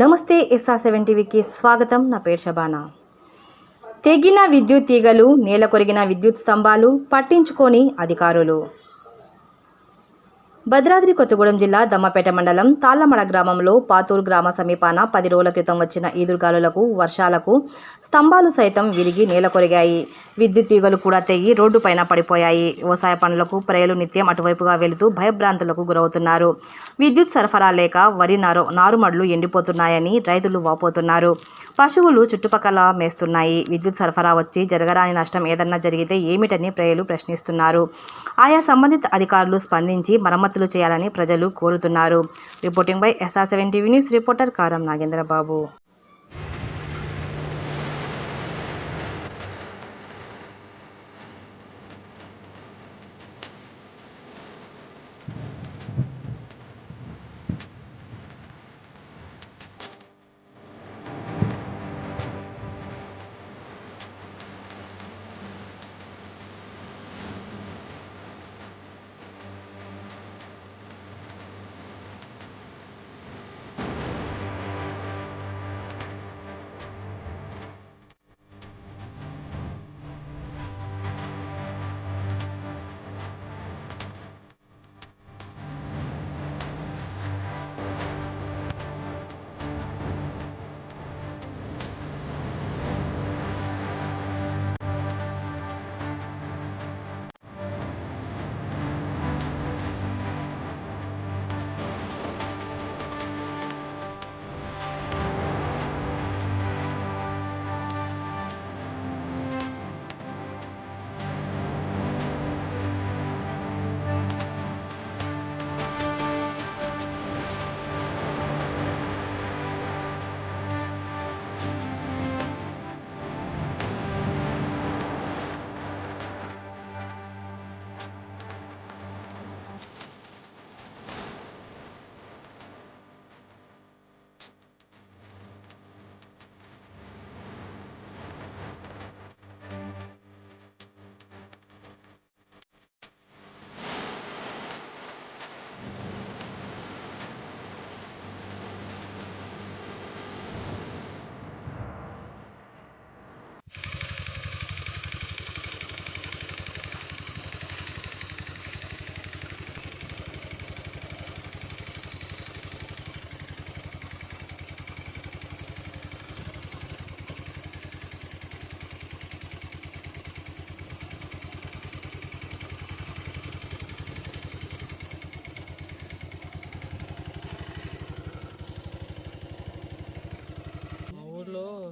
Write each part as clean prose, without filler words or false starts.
నమస్తే SR7 టీవీకి స్వాగతం. నా పేరు శబానా. తెగిన విద్యుత్ తీగలు, నేల కొరిగిన విద్యుత్ స్తంభాలు పట్టించుకోని అధికారులు. భద్రాద్రి కొత్తగూడెం జిల్లా దమ్మపేట మండలం తాళ్లమడ గ్రామంలో పాతూరు గ్రామ సమీపాన 10 రోజుల క్రితం వచ్చిన ఈదురుగాలులకు, వర్షాలకు స్తంభాలు సైతం విరిగి నేల కొరిగాయి. విద్యుత్ తీగలు కూడా తెగి రోడ్డుపైన పడిపోయాయి. వ్యవసాయ పనులకు ప్రజలు నిత్యం అటువైపుగా వెళుతూ భయభ్రాంతులకు గురవుతున్నారు. విద్యుత్ సరఫరా లేక వరి నారుమడులు ఎండిపోతున్నాయని రైతులు వాపోతున్నారు. పశువులు చుట్టుపక్కల మేస్తున్నాయి. విద్యుత్ సరఫరా వచ్చి జరగరాని నష్టం ఏదన్నా జరిగితే ఏమిటని ప్రజలు ప్రశ్నిస్తున్నారు. ఆయా సంబంధిత అధికారులు స్పందించి మరమ్మతులు చేయాలని ప్రజలు కోరుతున్నారు. Reporting by SR7 TV news reporter కారం నాగేంద్రబాబు.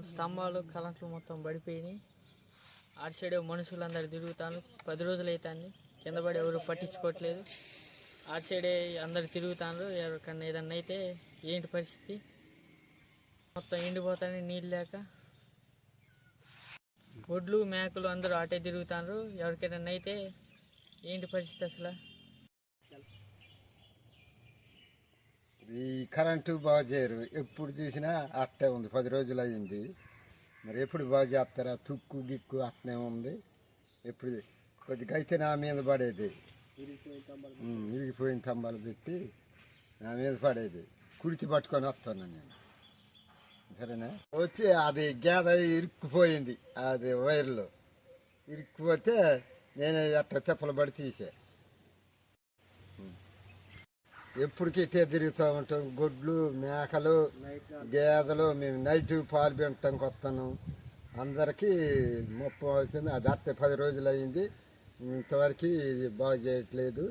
స్తంభాలు కరెంట్లు మొత్తం పడిపోయినాయి. ఆటు సైడ్ మనుషులందరూ తిరుగుతాను. 10 రోజులు అవుతుంది. కింద పడి ఎవరు పట్టించుకోవట్లేదు. ఆటు సైడే అందరు తిరుగుతాను. ఎవరికన్నా ఏదన్నా అయితే ఏంటి పరిస్థితి? మొత్తం ఎండిపోతాను నీళ్ళు లేక. ఒడ్లు మేకలు అందరూ అటే తిరుగుతాను. ఎవరికైనా అయితే ఏంటి పరిస్థితి అసలు? ఈ కరెంటు బాగు చేయరు. ఎప్పుడు చూసినా అట్టే ఉంది. 10 రోజులు అయ్యింది. మరి ఎప్పుడు బాగు చేస్తారా? తుక్కు గిక్కు అట్నే ఉంది. ఎప్పుడు కొద్దిగా అయితే నా మీద పడేది, ఇరిగిపోయిన స్తంభాలు పెట్టి నా మీద పడేది. కుడిచి పట్టుకొని వస్తున్నాను నేను. సరేనా? వచ్చి అది గేద ఇరుక్కుపోయింది. అది వైర్లో ఇరుక్కుపోతే నేను అట్లా తెప్పలు పడి తీసా. ఎప్పటికీ తిరుగుతూ ఉంటాం. గొడ్లు, మేకలు, గేదెలు. మేము నైట్ పాలు పెంచడానికి వస్తాను. అందరికీ ముప్పం అవుతుంది. అది అట్టే 10 రోజులు అయింది. ఇంతవరకు బాగు చేయట్లేదు.